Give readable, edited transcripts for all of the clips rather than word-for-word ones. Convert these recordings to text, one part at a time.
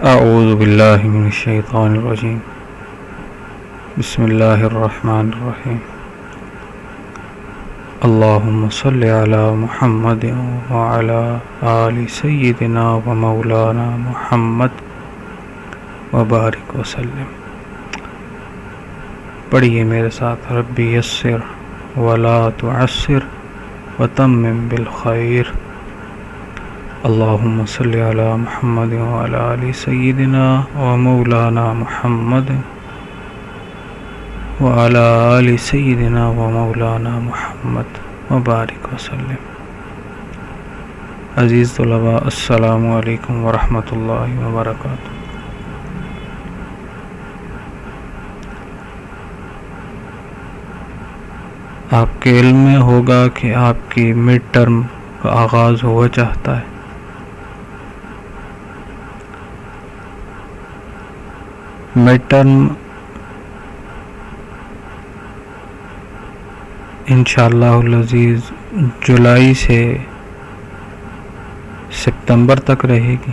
اعوذ باللہ من الشیطان الرجیم بسم اللہ الرحمن الرحیم اللہم صلی علی محمد وعلی آل سیدنا و مولانا محمد وبارک وسلم۔ پڑھیے میرے ساتھ، ربی یسر ولا تعسر وتمم بالخیر۔ اللہم صلی علی محمد وعلی آل سیدنا و مولانا محمد وعلی آل سیدنا و مولانا محمد وبارک وسلم۔ عزیز طلباء، السلام علیکم ورحمۃ اللہ وبرکاتہ۔ آپ کے علم میں ہوگا کہ آپ کی مڈ ٹرم کا آغاز ہوا چاہتا ہے۔ مڈ ٹرم انشاءاللہ العزیز جولائی سے ستمبر تک رہے گی۔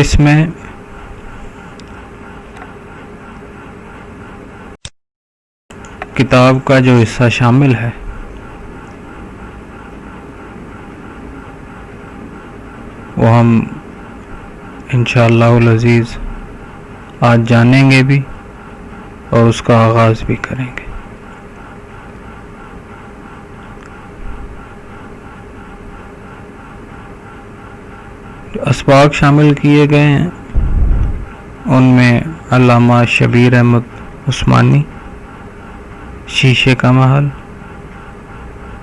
اس میں کتاب کا جو حصہ شامل ہے وہ ہم انشاءاللہ العزیز آج جانیں گے بھی اور اس کا آغاز بھی کریں گے۔ جو اسباق شامل کیے گئے ہیں ان میں علامہ شبیر احمد عثمانی، شیشے کا محل،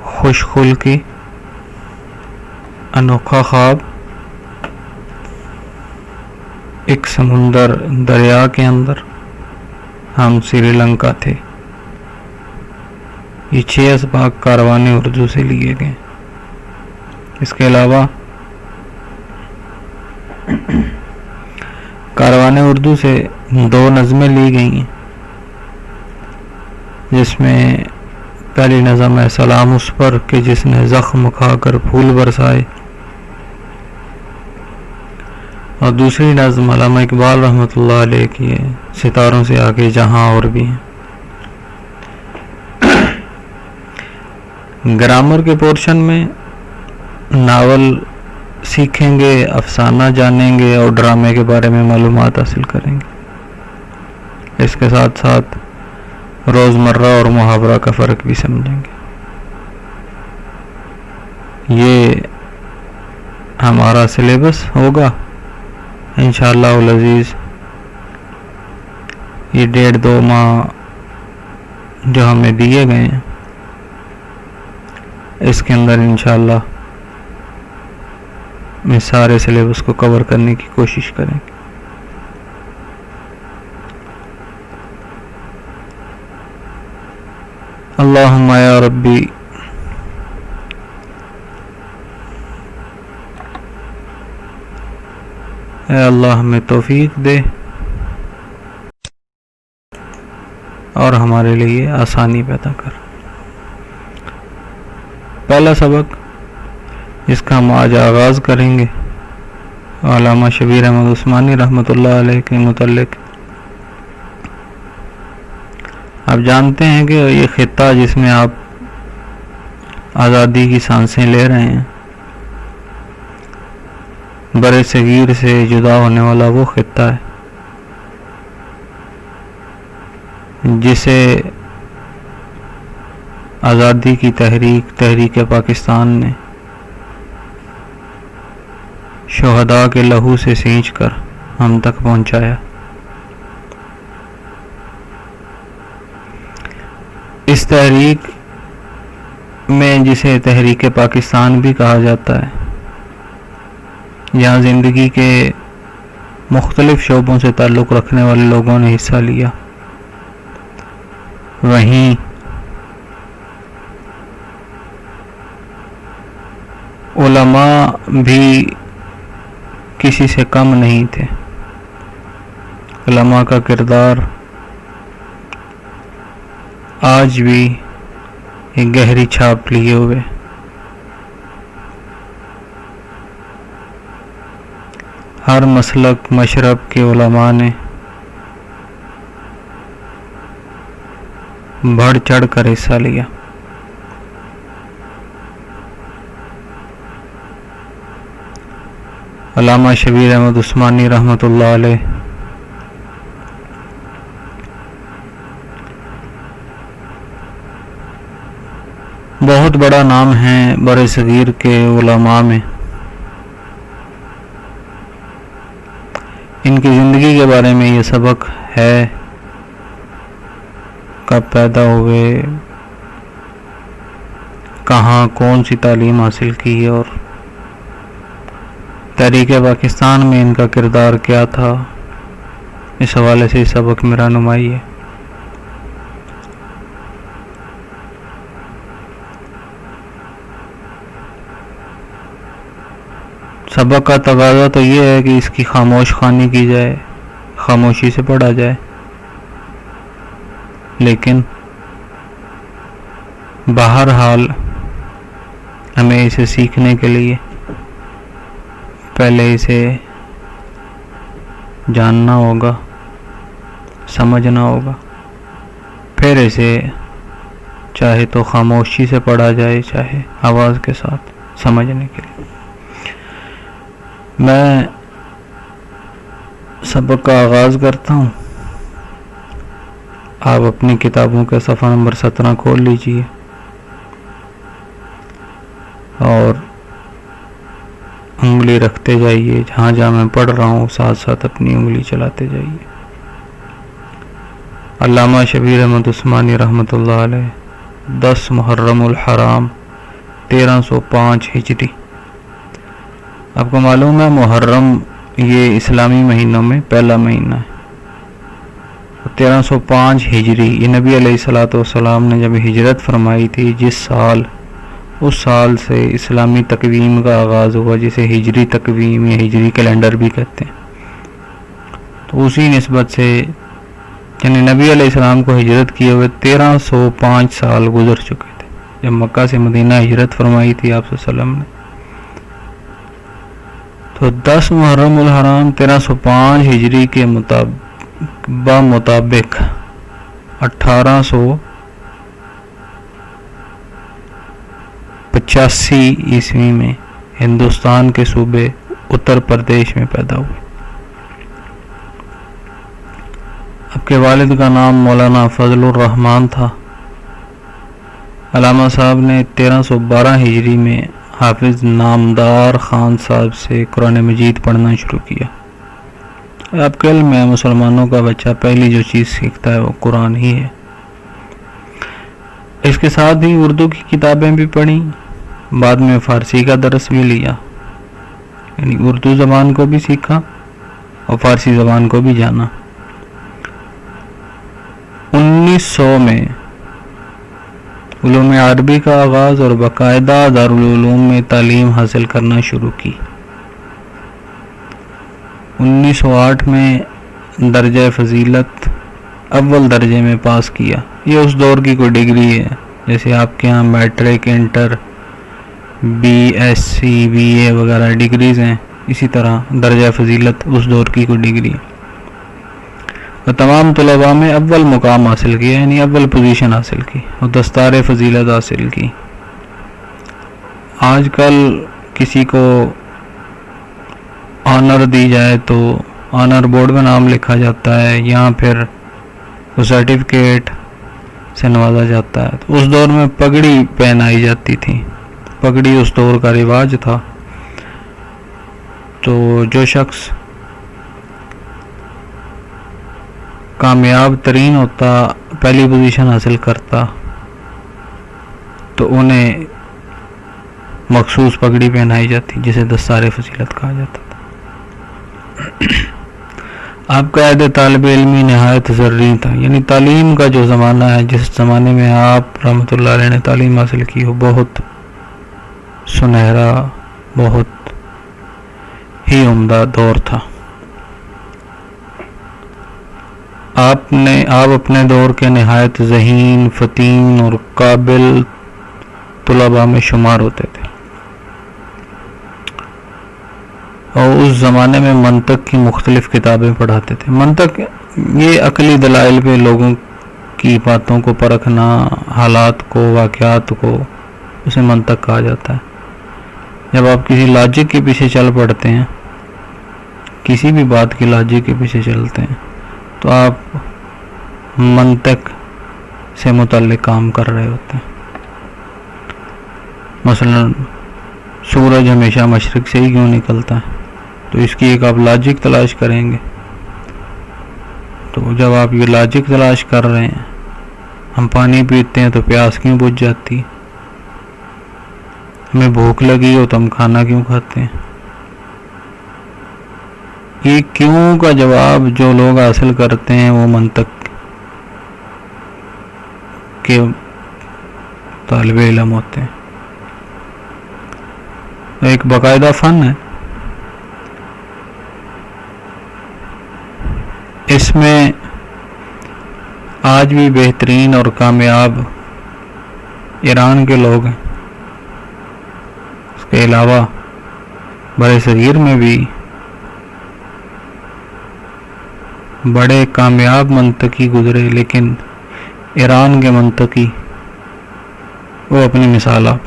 خوش خلقی، انوکھا خواب، ایک سمندر دریا کے اندر، ہم سری لنکا تھے، یہ 6 اسباق کاروان اردو سے لیے گئے۔ اس کے علاوہ کاروان اردو سے 2 نظمیں لی گئی ہیں، جس میں پہلی نظم ہے سلام اس پر کہ جس نے زخم کھا کر پھول برسائے، اور دوسری نظم علامہ اقبال رحمۃ اللہ علیہ کی ہے ستاروں سے آگے جہاں اور بھی ہیں۔ گرامر کے پورشن میں ناول سیکھیں گے، افسانہ جانیں گے اور ڈرامے کے بارے میں معلومات حاصل کریں گے۔ اس کے ساتھ ساتھ روزمرہ اور محاورہ کا فرق بھی سمجھیں گے۔ یہ ہمارا سلیبس ہوگا انشاءاللہ العزیز۔ یہ 1.5-2 ماہ جو ہمیں دیے گئے ہیں، اس کے اندر انشاءاللہ میں سارے سلیبس کو کور کرنے کی کوشش کریں گے۔ اللہم یا ربی اے اللہ ہمیں توفیق دے اور ہمارے لیے آسانی پیدا کر۔ پہلا سبق جس کا ہم آج آغاز کریں گے علامہ شبیر احمد عثمانی رحمۃ اللہ علیہ کے متعلق۔ آپ جانتے ہیں کہ یہ خطہ جس میں آپ آزادی کی سانسیں لے رہے ہیں، برِ صغیر سے جدا ہونے والا وہ خطہ ہے جسے آزادی کی تحریک پاکستان نے شہداء کے لہو سے سینچ کر ہم تک پہنچایا۔ اس تحریک میں، جسے تحریک پاکستان بھی کہا جاتا ہے، یہاں زندگی کے مختلف شعبوں سے تعلق رکھنے والے لوگوں نے حصہ لیا۔ وہیں علماء بھی کسی سے کم نہیں تھے۔ علماء کا کردار آج بھی ایک گہری چھاپ لیے ہوئے. ہر مسلک مشرب کے علماء نے بڑھ چڑھ کر حصہ لیا. علامہ شبیر احمد عثمانی رحمۃ اللہ علیہ بہت بڑا نام ہے بر صغیر کے علماء میں. ان کی زندگی کے بارے میں یہ سبق ہے، کب پیدا ہوئے، کہاں کون سی تعلیم حاصل کی، اور تحریک پاکستان میں ان کا کردار کیا تھا. اس حوالے سے یہ سبق میں رہنمائی ہے. سبق کا تقاضا تو یہ ہے کہ اس کی خاموش خوانی کی جائے، خاموشی سے پڑھا جائے، لیکن بہرحال ہمیں اسے سیکھنے کے لیے پہلے اسے جاننا ہوگا، سمجھنا ہوگا، پھر اسے چاہے تو خاموشی سے پڑھا جائے، چاہے آواز کے ساتھ، سمجھنے کے لیے. میں سبق کا آغاز کرتا ہوں. آپ اپنی کتابوں کے صفحہ نمبر 17 کھول لیجئے اور انگلی رکھتے جائیے. جہاں جہاں میں پڑھ رہا ہوں ساتھ ساتھ اپنی انگلی چلاتے جائیے. علامہ شبیر احمد عثمانی رحمۃ اللہ علیہ 10 محرم الحرام 1305 ہجری. آپ کو معلوم ہے محرم یہ اسلامی مہینوں میں پہلا مہینہ ہے. 1305 ہجری یہ نبی علیہ الصلوۃ والسلام نے جب ہجرت فرمائی تھی، جس سال، اس سال سے اسلامی تقویم کا آغاز ہوا، جسے ہجری تقویم یا ہجری کیلنڈر بھی کہتے ہیں. تو اسی نسبت سے یعنی نبی علیہ السلام کو ہجرت کیے ہوئے 1305 سال گزر چکے تھے جب مکہ سے مدینہ ہجرت فرمائی تھی آپ صلی اللہ علیہ وسلم نے. تو 10 محرم الحرام 1305 ہجری کے مطابق 1885 عیسوی میں ہندوستان کے صوبے اتر پردیش میں پیدا ہوئے. آپ کے والد کا نام مولانا فضل الرحمان تھا. علامہ صاحب نے 1312 ہجری میں حافظ نامدار خان صاحب سے قرآن مجید پڑھنا شروع کیا. آپ کے علم میں مسلمانوں کا بچہ پہلی جو چیز سیکھتا ہے وہ قرآن ہی ہے. اس کے ساتھ ہی اردو کی کتابیں بھی پڑھیں، بعد میں فارسی کا درس بھی لیا، یعنی اردو زبان کو بھی سیکھا اور فارسی زبان کو بھی جانا. 1900 میں علوم عربی کا آغاز اور باقاعدہ دارالعلوم میں تعلیم حاصل کرنا شروع کی. 1908 میں درجہ فضیلت اول درجے میں پاس کیا. یہ اس دور کی کوئی ڈگری ہے، جیسے آپ کے ہاں matric, inter, B S C, B A وغیرہ ڈگریز ہیں، اسی طرح درجہ فضیلت اس دور کی کوئی ڈگری ہے. اور تمام طلباء میں اول مقام حاصل کیا، یعنی اول پوزیشن حاصل کی اور دستار فضیلت حاصل کی. آج کل کسی کو آنر دی جائے تو آنر بورڈ میں نام لکھا جاتا ہے، یہاں پھر وہ سرٹیفکیٹ سے نوازا جاتا ہے. تو اس دور میں پگڑی پہنائی جاتی تھی، پگڑی اس دور کا رواج تھا. تو جو شخص کامیاب ترین ہوتا، پہلی پوزیشن حاصل کرتا، تو انہیں مخصوص پگڑی پہنائی جاتی جسے دستار فضیلت کہا جاتا تھا. آپ کا عہد طالب علمی نہایت ضروری تھا، یعنی تعلیم کا جو زمانہ ہے، جس زمانے میں آپ رحمۃ اللہ علیہ نے تعلیم حاصل کی، وہ بہت سنہرا، بہت ہی عمدہ دور تھا. آپ اپنے دور کے نہایت ذہین، فتین اور قابل طلباء میں شمار ہوتے تھے، اور اس زمانے میں منطق کی مختلف کتابیں پڑھاتے تھے۔ منطق یہ عقلی دلائل پہ لوگوں کی باتوں کو پرکھنا، حالات کو، واقعات کو، اسے منطق کہا جاتا ہے۔ جب آپ کسی لاجک کے پیچھے چل پڑتے ہیں، کسی بھی بات کی لاجک کے پیچھے چلتے ہیں، تو آپ منطق سے متعلق کام کر رہے ہوتے ہیں۔ مثلا سورج ہمیشہ مشرق سے ہی کیوں نکلتا ہے؟ تو اس کی ایک آپ لاجک تلاش کریں گے۔ تو جب آپ یہ لاجک تلاش کر رہے ہیں، ہم پانی پیتے ہیں تو پیاس کیوں بجھ جاتی ہے؟ ہمیں بھوک لگی ہو تو ہم کھانا کیوں کھاتے ہیں؟ یہ کیوں کا جواب جو لوگ حاصل کرتے ہیں وہ منطق کے طالب علم ہوتے ہیں۔ ایک باقاعدہ فن ہے، اس میں آج بھی بہترین اور کامیاب ایران کے لوگ ہیں، اس کے علاوہ برے صغیر میں بھی بڑے کامیاب منطقی گزرے، لیکن ایران کے منطقی وہ اپنی مثال آپ۔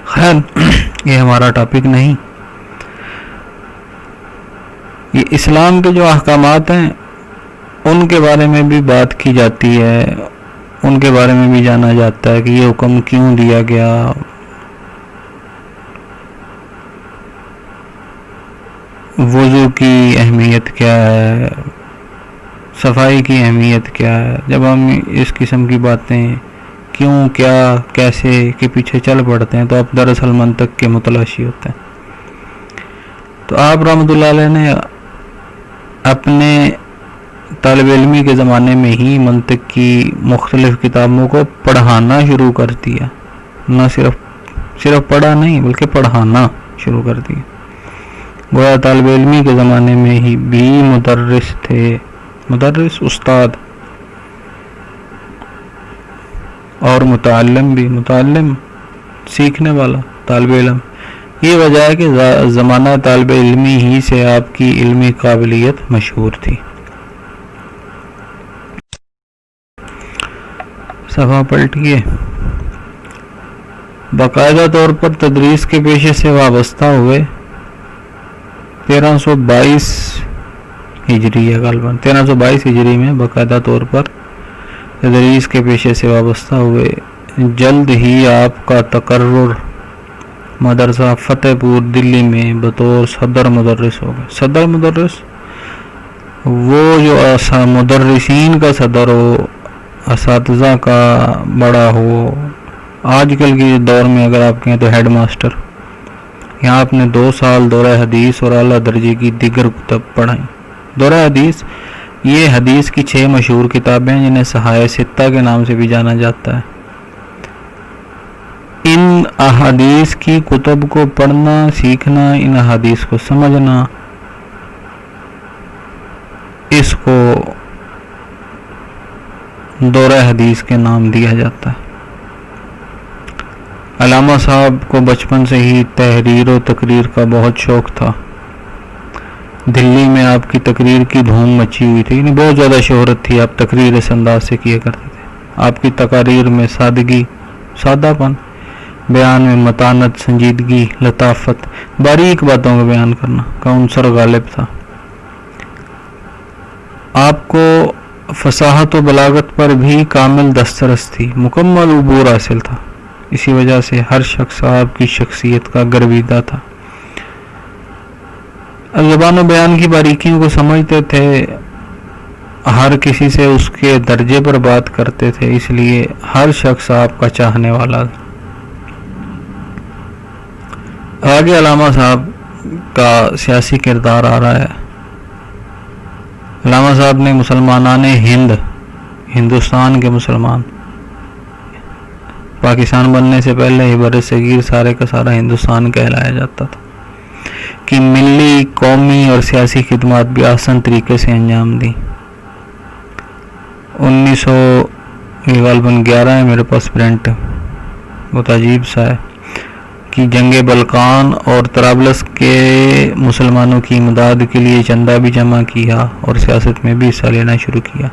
خیر یہ ہمارا ٹاپک نہیں۔ یہ اسلام کے جو احکامات ہیں ان کے بارے میں بھی بات کی جاتی ہے، ان کے بارے میں بھی جانا جاتا ہے کہ یہ حکم کیوں دیا گیا، وضو کی اہمیت کیا ہے، صفائی کی اہمیت کیا ہے۔ جب ہم اس قسم کی باتیں کیوں، کیا، کیسے کے پیچھے چل پڑتے ہیں تو آپ دراصل منطق کے متلاشی ہوتے ہیں۔ تو آپ رحمۃ اللہ علیہ نے اپنے طالب علمی کے زمانے میں ہی منطق کی مختلف کتابوں کو پڑھانا شروع کر دیا، نہ صرف پڑھا نہیں بلکہ پڑھانا شروع کر دیا۔ گویا طالب علمی کے زمانے میں ہی بھی مدرس تھے، مدرس استاد، اور متعلم بھی، متعلم سیکھنے والا، طالب علم۔ یہ وجہ ہے کہ زمانہ طالب علمی ہی سے آپ کی علمی قابلیت مشہور تھی۔ صفحہ پلٹیے۔ باقاعدہ طور پر تدریس کے پیشے سے وابستہ ہوئے 1322 ہجری ہے، غالباً 1322 ہجری میں باقاعدہ طور پر تدریس کے پیشے سے وابستہ ہوئے۔ جلد ہی آپ کا تقرر مدرسہ فتح پور دلی میں بطور صدر مدرس ہو گئے۔ صدر مدرس وہ جو مدرسین کا صدر ہو، اساتذہ کا بڑا ہو۔ آج کل کے دور میں اگر آپ کہیں تو ہیڈ ماسٹر۔ یہاں آپ نے 2 سال دورہ حدیث اور اعلیٰ درجے کی دیگر کتب پڑھائیں۔ دورہ حدیث یہ حدیث کی 6 مشہور کتابیں جنہیں صحائح ستہ کے نام سے بھی جانا جاتا ہے۔ ان احادیث کی کتب کو پڑھنا، سیکھنا، ان احادیث کو سمجھنا، اس کو دورہ حدیث کے نام دیا جاتا ہے۔ علامہ صاحب کو بچپن سے ہی تحریر و تقریر کا بہت شوق تھا۔ دلی میں آپ کی تقریر کی دھوم مچی ہوئی تھی، یعنی بہت زیادہ شہرت تھی، آپ تقریر اس انداز سے کیا کرتے تھے۔ آپ کی تقاریر میں سادگی، سادہ پن، بیان میں متانت، سنجیدگی، لطافت، باریک باتوں کو بیان کرنا کا عنصر غالب تھا۔ آپ کو فصاحت و بلاغت پر بھی کامل دسترس تھی، مکمل عبور حاصل تھا۔ اسی وجہ سے ہر شخص آپ کی شخصیت کا گرویدہ تھا۔ زبان و بیان کی باریکیوں کو سمجھتے تھے، ہر کسی سے اس کے درجے پر بات کرتے تھے، اس لیے ہر شخص آپ کا چاہنے والا تھا۔ آگے علامہ صاحب کا سیاسی کردار آ رہا ہے۔ علامہ صاحب نے مسلمانان ہندوستان کے مسلمان، پاکستان بننے سے پہلے ہی بر صغیر سارے کا سارا ہندوستان کہلایا جاتا تھا، کی ملی، قومی اور سیاسی خدمات بھی آسان طریقے سے انجام دی۔ 1911 ہے میرے پاس پرنٹ، بہت عجیب سا ہے کہ جنگ بلقان اور طرابلس کے مسلمانوں کی امداد کے لیے چندہ بھی جمع کیا اور سیاست میں بھی حصہ لینا شروع کیا.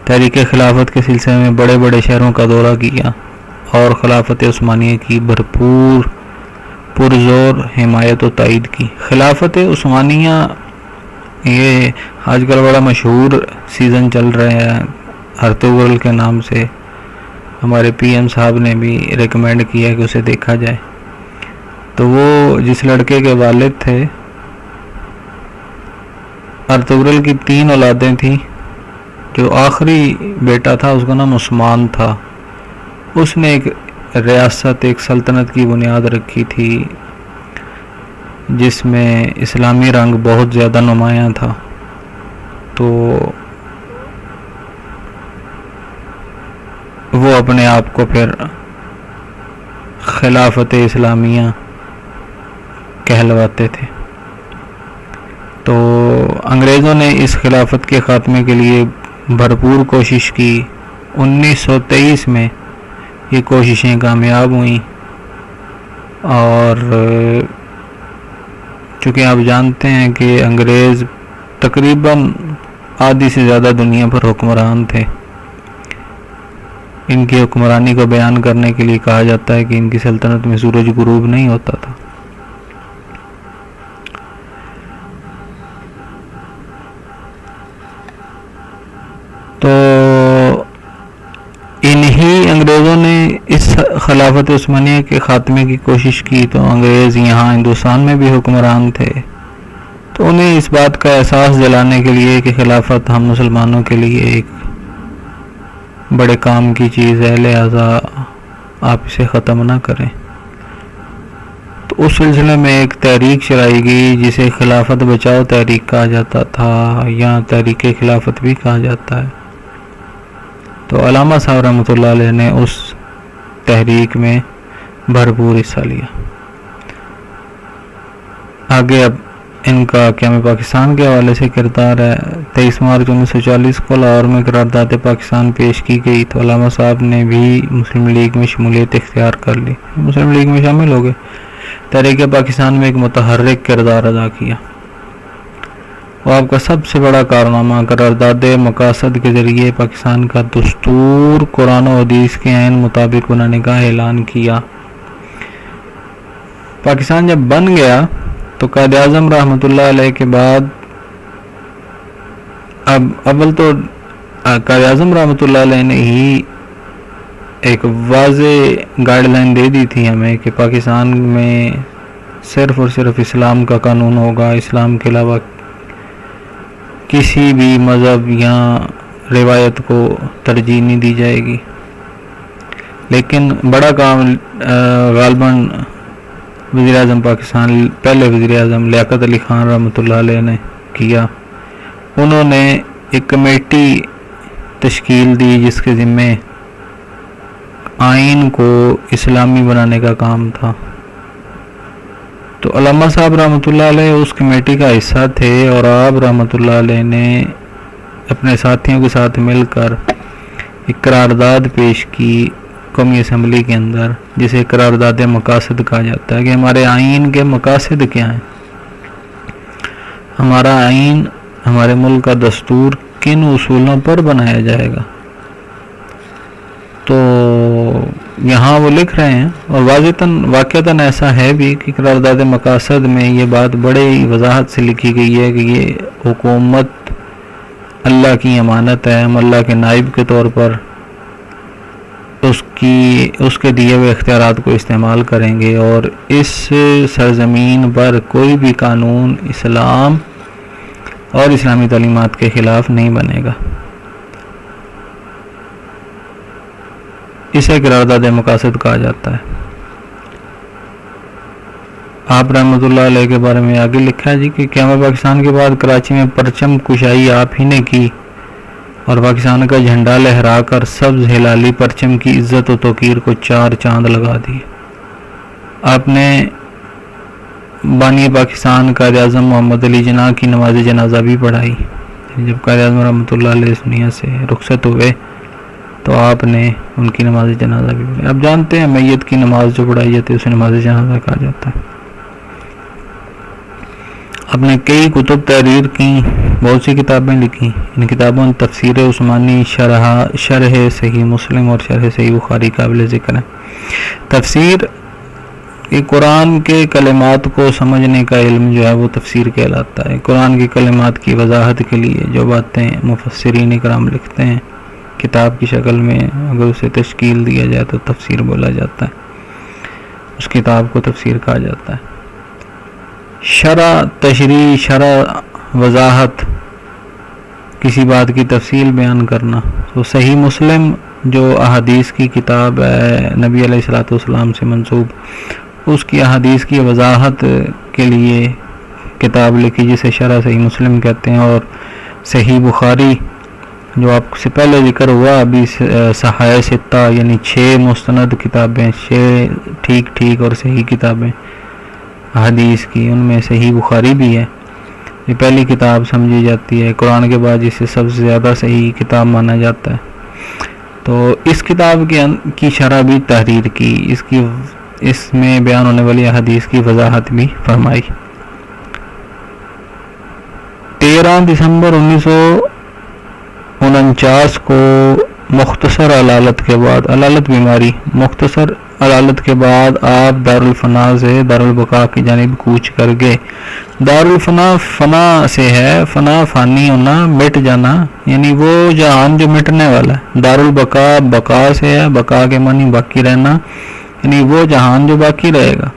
تحریک خلافت کے سلسلے میں بڑے بڑے شہروں کا دورہ کیا اور خلافت عثمانیہ کی بھرپور پرزور حمایت و تائید کی. خلافت عثمانیہ یہ آج کل بڑا مشہور سیزن چل رہے ہیں ارطغرل کے نام سے. ہمارے پی ایم صاحب نے بھی ریکمینڈ کیا کہ اسے دیکھا جائے. تو وہ جس لڑکے کے والد تھے ارطغرل کی 3 اولادیں تھیں. جو آخری بیٹا تھا اس کا نام عثمان تھا. اس نے ایک ریاست ایک سلطنت کی بنیاد رکھی تھی جس میں اسلامی رنگ بہت زیادہ نمایاں تھا. تو وہ اپنے آپ کو پھر خلافت اسلامیہ کہلواتے تھے. تو انگریزوں نے اس خلافت کے خاتمے کے لیے بھرپور کوشش کی. 1923 میں یہ کوششیں کامیاب ہوئیں اور چونکہ آپ جانتے ہیں کہ انگریز تقریباً آدھی سے زیادہ دنیا پر حکمران تھے. ان کی حکمرانی کو بیان کرنے کے لیے کہا جاتا ہے کہ ان کی سلطنت میں سورج غروب نہیں ہوتا تھا. تو انہی انگریزوں نے اس خلافت عثمانیہ کے خاتمے کی کوشش کی. تو انگریز یہاں ہندوستان میں بھی حکمران تھے. تو انہیں اس بات کا احساس دلانے کے لیے کہ خلافت ہم مسلمانوں کے لیے ایک بڑے کام کی چیز ہے لہذا آپ اسے ختم نہ کریں. تو اس سلسلے میں ایک تحریک چلائی گئی جسے خلافت بچاؤ تحریک کہا جاتا تھا یا تحریک خلافت بھی کہا جاتا ہے. تو علامہ صاحب رحمۃ اللہ علیہ نے اس تحریک میں بھرپور حصہ لیا. آگے اب ان کا قیام پاکستان کے حوالے سے کردار ہے. 23 مارچ 1940 کو لاہور میں قرارداد پاکستان پیش کی گئی. تو علامہ صاحب نے بھی مسلم لیگ میں شمولیت اختیار کر لی, مسلم لیگ میں شامل ہو گئے. تحریک پاکستان میں ایک متحرک کردار ادا کیا. وہ آپ کا سب سے بڑا کارنامہ قرارداد مقاصد کے ذریعے پاکستان کا دستور قرآن و حدیث کے عین مطابق بنانے کا اعلان کیا. پاکستان جب بن گیا تو قائد اعظم رحمۃ اللہ علیہ کے بعد اب اول تو قائد اعظم رحمۃ اللہ علیہ نے ہی ایک واضح گائیڈ لائن دے دی تھی ہمیں کہ پاکستان میں صرف اور صرف اسلام کا قانون ہوگا, اسلام کے علاوہ کسی بھی مذہب یا روایت کو ترجیح نہیں دی جائے گی. لیکن بڑا کام غالباً وزیر اعظم پاکستان پہلے وزیر اعظم لیاقت علی خان رحمۃ اللہ علیہ نے کیا. انہوں نے ایک کمیٹی تشکیل دی جس کے ذمے آئین کو اسلامی بنانے کا کام تھا. تو علامہ صاحب رحمۃ اللہ علیہ اس کمیٹی کا حصہ تھے اور آپ رحمۃ اللہ علیہ نے اپنے ساتھیوں کے ساتھ مل کر ایک قرارداد پیش کی قومی اسمبلی کے اندر جسے قرارداد مقاصد کہا جاتا ہے کہ ہمارے آئین کے مقاصد کیا ہیں, ہمارا آئین ہمارے ملک کا دستور کن اصولوں پر بنایا جائے گا. تو یہاں وہ لکھ رہے ہیں اور واقعتاً ایسا ہے بھی کہ قرارداد مقاصد میں یہ بات بڑے وضاحت سے لکھی گئی ہے کہ یہ حکومت اللہ کی امانت ہے, ہم اللہ کے نائب کے طور پر اس کے دیے ہوئے اختیارات کو استعمال کریں گے اور اس سرزمین پر کوئی بھی قانون اسلام اور اسلامی تعلیمات کے خلاف نہیں بنے گا. اسے قرارداد مقاصد کہا جاتا ہے. آپ رحمۃ اللہ علیہ کے بارے میں آگے لکھا ہے جی کہ قیام پاکستان کے بعد کراچی میں پرچم کشائی آپ ہی نے کی اور پاکستان کا جھنڈا لہرا کر سبز ہلالی پرچم کی عزت و توقیر کو 4 چاند لگا دیے. آپ نے بانی پاکستان قائد اعظم محمد علی جناح کی نماز جنازہ بھی پڑھائی. جب قائد اعظم رحمۃ اللہ علیہ اس دنیا سے رخصت ہوئے تو آپ نے ان کی نماز جنازہ بھی پڑھی. آپ جانتے ہیں میت کی نماز جو پڑھائی جاتی ہے اسے نماز جنازہ کہا جاتا ہے. آپ نے کئی کتب تحریر کی، بہت سی کتابیں لکھی. ان کتابوں میں تفسیر عثمانی، شرح صحیح مسلم اور شرح صحیح بخاری قابل ذکر ہے. تفسیر یہ قرآن کے کلمات کو سمجھنے کا علم جو ہے وہ تفسیر کہلاتا ہے. قرآن کے کلمات کی وضاحت کے لیے جو باتیں مفسرین کرام لکھتے ہیں کتاب کی شکل میں، اگر اسے تشکیل دیا جائے تو تفسیر بولا جاتا ہے. اس کتاب کو تفسیر کہا جاتا ہے. شرح تشریح، شرح وضاحت، کسی بات کی تفصیل بیان کرنا. تو صحیح مسلم جو احادیث کی کتاب ہے نبی علیہ الصلوۃ والسلام سے منسوب، اس کی احادیث کی وضاحت کے لیے کتاب لکھی جسے شرح صحیح مسلم کہتے ہیں. اور صحیح بخاری جو آپ سے پہلے ذکر ہوا ابھی، صحائح ستہ یعنی 6 مستند کتابیں، 6 ٹھیک اور صحیح کتابیں حدیث کی، ان میں صحیح بخاری بھی ہے. یہ پہلی کتاب سمجھی جاتی ہے. قرآن کے بعد جسے سب سے زیادہ صحیح کتاب مانا جاتا ہے. تو اس کتاب کی شرح بھی تحریر کی، اس میں بیان ہونے والی حدیث کی وضاحت بھی فرمائی. 13 دسمبر 1949 کو مختصر علالت کے بعد، علالت بیماری، مختصر علالت کے بعد آپ دارالفنا سے دارالبقاء کی جانب کوچ کر گئے. دارالفنا فنا سے ہے، فنا فانی ہونا، مٹ جانا، یعنی وہ جہان جو مٹنے والا ہے. دارالبقاء بقاء سے ہے، بقاء کے معنی باقی رہنا، یعنی وہ جہان جو باقی رہے گا.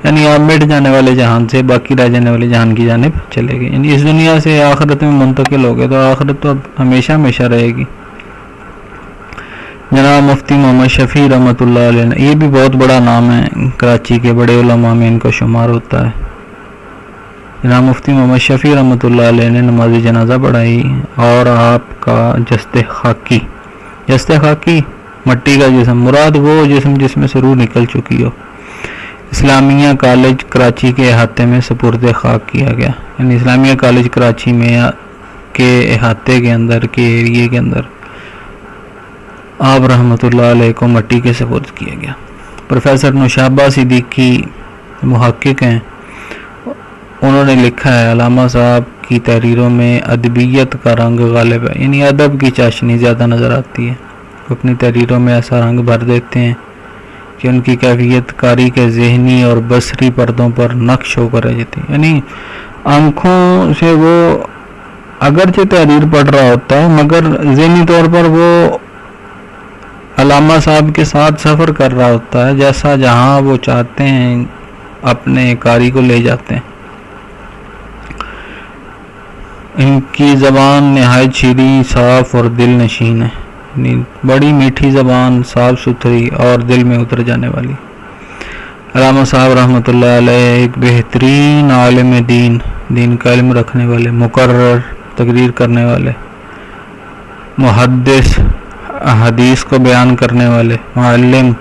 یعنی آپ مٹ جانے والے جہان سے باقی رہ جانے والے جہان کی جانب چلے گئے. یعنی اس دنیا سے آخرت میں منتقل ہو گئے، تو آخرت تو اب ہمیشہ ہمیشہ رہے گی. جناب مفتی محمد شفیع رحمۃ اللہ علیہ، یہ بھی بہت بڑا نام ہے، کراچی کے بڑے علماء میں ان کا شمار ہوتا ہے. جناب مفتی محمد شفیع رحمۃ اللہ علیہ نے نماز جنازہ پڑھائی. اور آپ کا جسد خاکی مٹی کا جسم، مراد وہ جسم جس میں سے روح نکل چکی ہو، اسلامیہ کالج کراچی کے احاطے میں سپرد خاک کیا گیا. یعنی اسلامیہ کالج کراچی میں کے احاطے کے اندر کے ایریے کے اندر آپ رحمۃ اللہ علیہ کو مٹی کے سپرد کیا گیا. پروفیسر نوشابہ صدیقی محقق ہیں، انہوں نے لکھا ہے علامہ صاحب کی تحریروں میں ادبیت کا رنگ غالب ہے، یعنی ادب کی چاشنی زیادہ نظر آتی ہے. اپنی تحریروں میں ایسا رنگ بھر دیتے ہیں کہ ان کی کیفیت کاری کے ذہنی اور بصری پردوں پر نقش ہو کر رہ جاتی ہے. یعنی آنکھوں سے وہ اگرچہ تحریر پڑھ رہا ہوتا ہے مگر ذہنی طور پر وہ علامہ صاحب کے ساتھ سفر کر رہا ہوتا ہے، جیسا جہاں وہ چاہتے ہیں اپنے کاری کو لے جاتے ہیں. ان کی زبان نہایت شیریں، صاف اور دل نشین ہے، بڑی میٹھی زبان، صاف ستھری اور دل میں اتر جانے والی. علامہ صاحب رحمۃ اللہ علیہ ایک بہترین عالم دین کا علم رکھنے والے، مقرر، تقریر کرنے والے، محدث، حدیث کو بیان کرنے والے، معلم،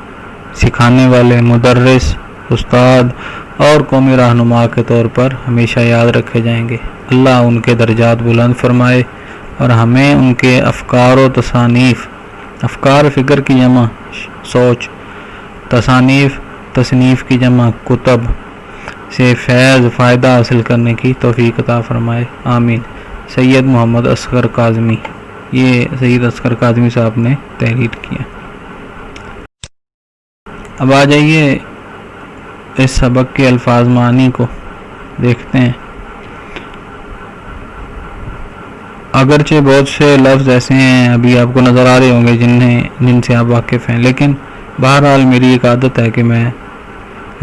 سکھانے والے، مدرس، استاد اور قومی رہنما کے طور پر ہمیشہ یاد رکھے جائیں گے. اللہ ان کے درجات بلند فرمائے اور ہمیں ان کے افکار و تصانیف، افکار فکر کی جمع سوچ، تصنیف کی جمع کتب سے فیض فائدہ حاصل کرنے کی توفیق عطا فرمائے، آمین. سید محمد اصغر کاظمی، یہ سید اصغر کاظمی صاحب نے تحریر کیا. اب آ جائیے اس سبق کے الفاظ معانی کو دیکھتے ہیں. اگرچہ بہت سے لفظ ایسے ہیں ابھی آپ کو نظر آ رہے ہوں گے جن سے آپ واقف ہیں، لیکن بہرحال میری ایک عادت ہے کہ میں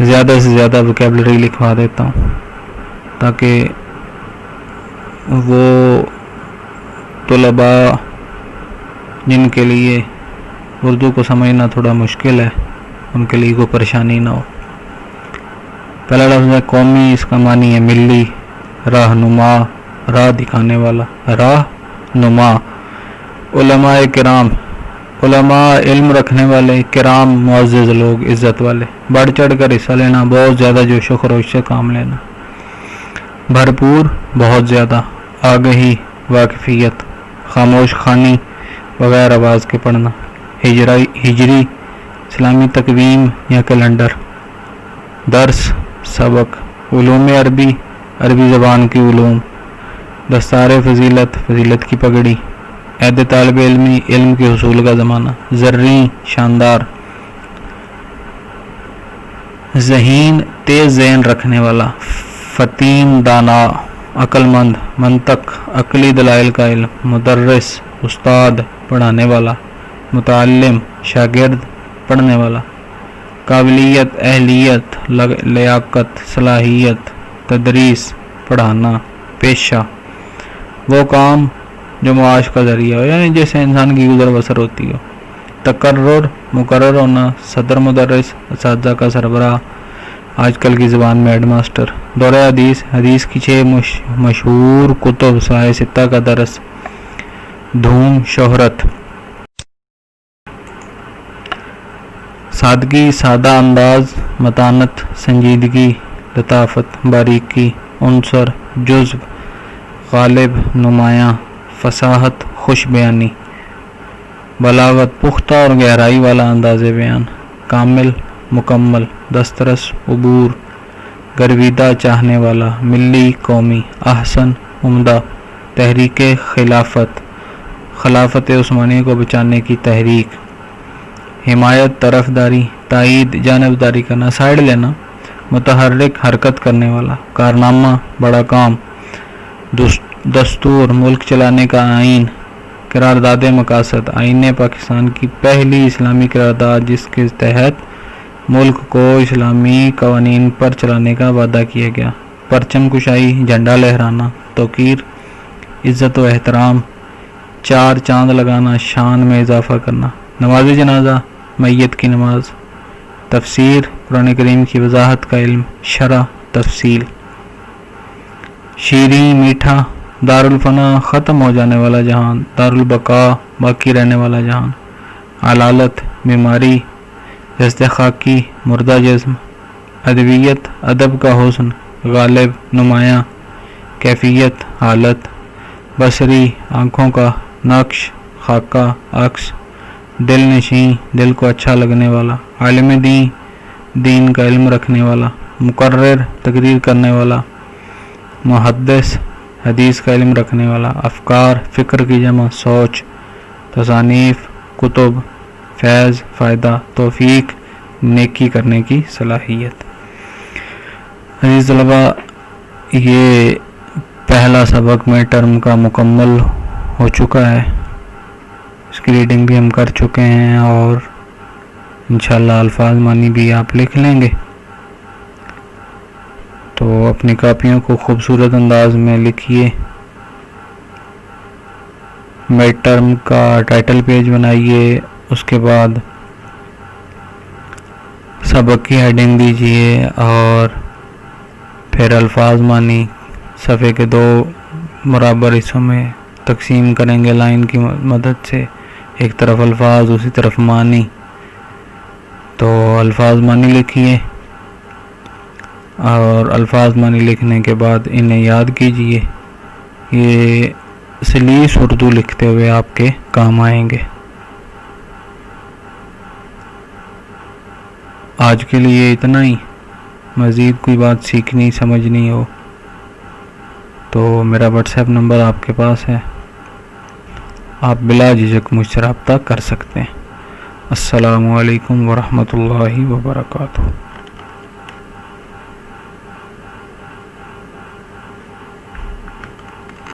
زیادہ سے زیادہ ووکیبلری لکھوا دیتا ہوں تاکہ وہ طلباء جن کے لیے اردو کو سمجھنا تھوڑا مشکل ہے ان کے لیے کوئی پریشانی نہ ہو. پہلا لفظ ہے قومی، اس کا معنی ہے ملی، رہنما، راہ دکھانے والا، راہ نما. علماء کرام، علماء علم رکھنے والے، کرام معزز لوگ، عزت والے، بڑھ چڑھ کر حصہ لینا، بہت زیادہ جوش و خروش سے کام لینا. بھرپور، بہت زیادہ، آگہی، واقفیت، خاموش خانی بغیر آواز کے پڑھنا. ہجری اسلامی تقویم یا کیلنڈر. درس سبق علوم عربی عربی زبان کی علوم. دستار فضیلت فضیلت کی پگڑی. عہد طالب علمی علم کے حصول کا زمانہ. زریں شاندار. ذہین تیز ذہن رکھنے والا. فطین دانا عقل مند. منطق عقلی دلائل کا علم. مدرس استاد پڑھانے والا. متعلم شاگرد پڑھنے والا. قابلیت اہلیت لیاقت صلاحیت. تدریس پڑھانا. پیشہ وہ کام جو معاش کا ذریعہ ہو، یعنی جیسے انسان کی گزر بسر ہوتی ہو. تقرر مقرر ہونا. صدر مدرس اساتذہ کا سربراہ، آج کل کی زبان میں ہیڈ ماسٹر. دورہ حدیث حدیث کی 6 مشہور کتب سوائے 6 کا درس. دھوم شہرت. سادگی سادہ انداز. متانت سنجیدگی لطافت باریکی. عنصر جزو غالب نمایاں. فصاحت خوش بیانی. بلاغت پختہ اور گہرائی والا انداز بیان. کامل مکمل. دسترس عبور. گرویدہ چاہنے والا. ملی قومی. احسن عمدہ. تحریک خلافت خلافت عثمانیہ کو بچانے کی تحریک. حمایت طرفداری. تائید جانبداری کرنا سائڈ لینا. متحرک حرکت کرنے والا. کارنامہ بڑا کام. دستور ملک چلانے کا آئین. قرارداد مقاصد آئین پاکستان کی پہلی اسلامی قرارداد جس کے تحت ملک کو اسلامی قوانین پر چلانے کا وعدہ کیا گیا. پرچم کشائی جھنڈا لہرانا. توقیر عزت و احترام. 4 چاند لگانا شان میں اضافہ کرنا. نماز جنازہ میت کی نماز. تفسیر قرآن کریم کی وضاحت کا علم. شرح تفصیل. شیریں میٹھا. دارالفنا ختم ہو جانے والا جہان. دارالبقا باقی رہنے والا جہان. علالت بیماری. جزد خاکی مردہ جسم. ادویت ادب کا حسن. غالب نمایاں. کیفیت حالت. بصری آنکھوں کا. نقش خاکہ عکس. دل نشیں دل کو اچھا لگنے والا. عالم دین کا علم رکھنے والا. مقرر تقریر کرنے والا. محدث حدیث کا علم رکھنے والا. افکار فکر کی جمع سوچ. تصانیف کتب. فیض فائدہ. توفیق نیکی کرنے کی صلاحیت. عزیز طلبہ، یہ پہلا سبق میں ٹرم کا مکمل ہو چکا ہے. اس کی ریڈنگ بھی ہم کر چکے ہیں اور انشاءاللہ الفاظ معنی بھی آپ لکھ لیں گے. تو اپنی کاپیوں کو خوبصورت انداز میں لکھیے. میڈ ٹرم کا ٹائٹل پیج بنائیے. اس کے بعد سبق کی ہیڈنگ دیجیے اور پھر الفاظ معنی صفحے کے 2 برابر حصوں میں تقسیم کریں گے لائن کی مدد سے. ایک طرف الفاظ دوسری طرف معنی. تو الفاظ معنی لکھیے اور الفاظ معنی لکھنے کے بعد انہیں یاد کیجیے. یہ سلیس اردو لکھتے ہوئے آپ کے کام آئیں گے. آج کے لیے اتنا ہی. مزید کوئی بات سیکھنی سمجھنی ہو تو میرا واٹس ایپ نمبر آپ کے پاس ہے، آپ بلا جھجک مجھ سے رابطہ کر سکتے ہیں. السلام علیکم ورحمۃ اللہ وبرکاتہ.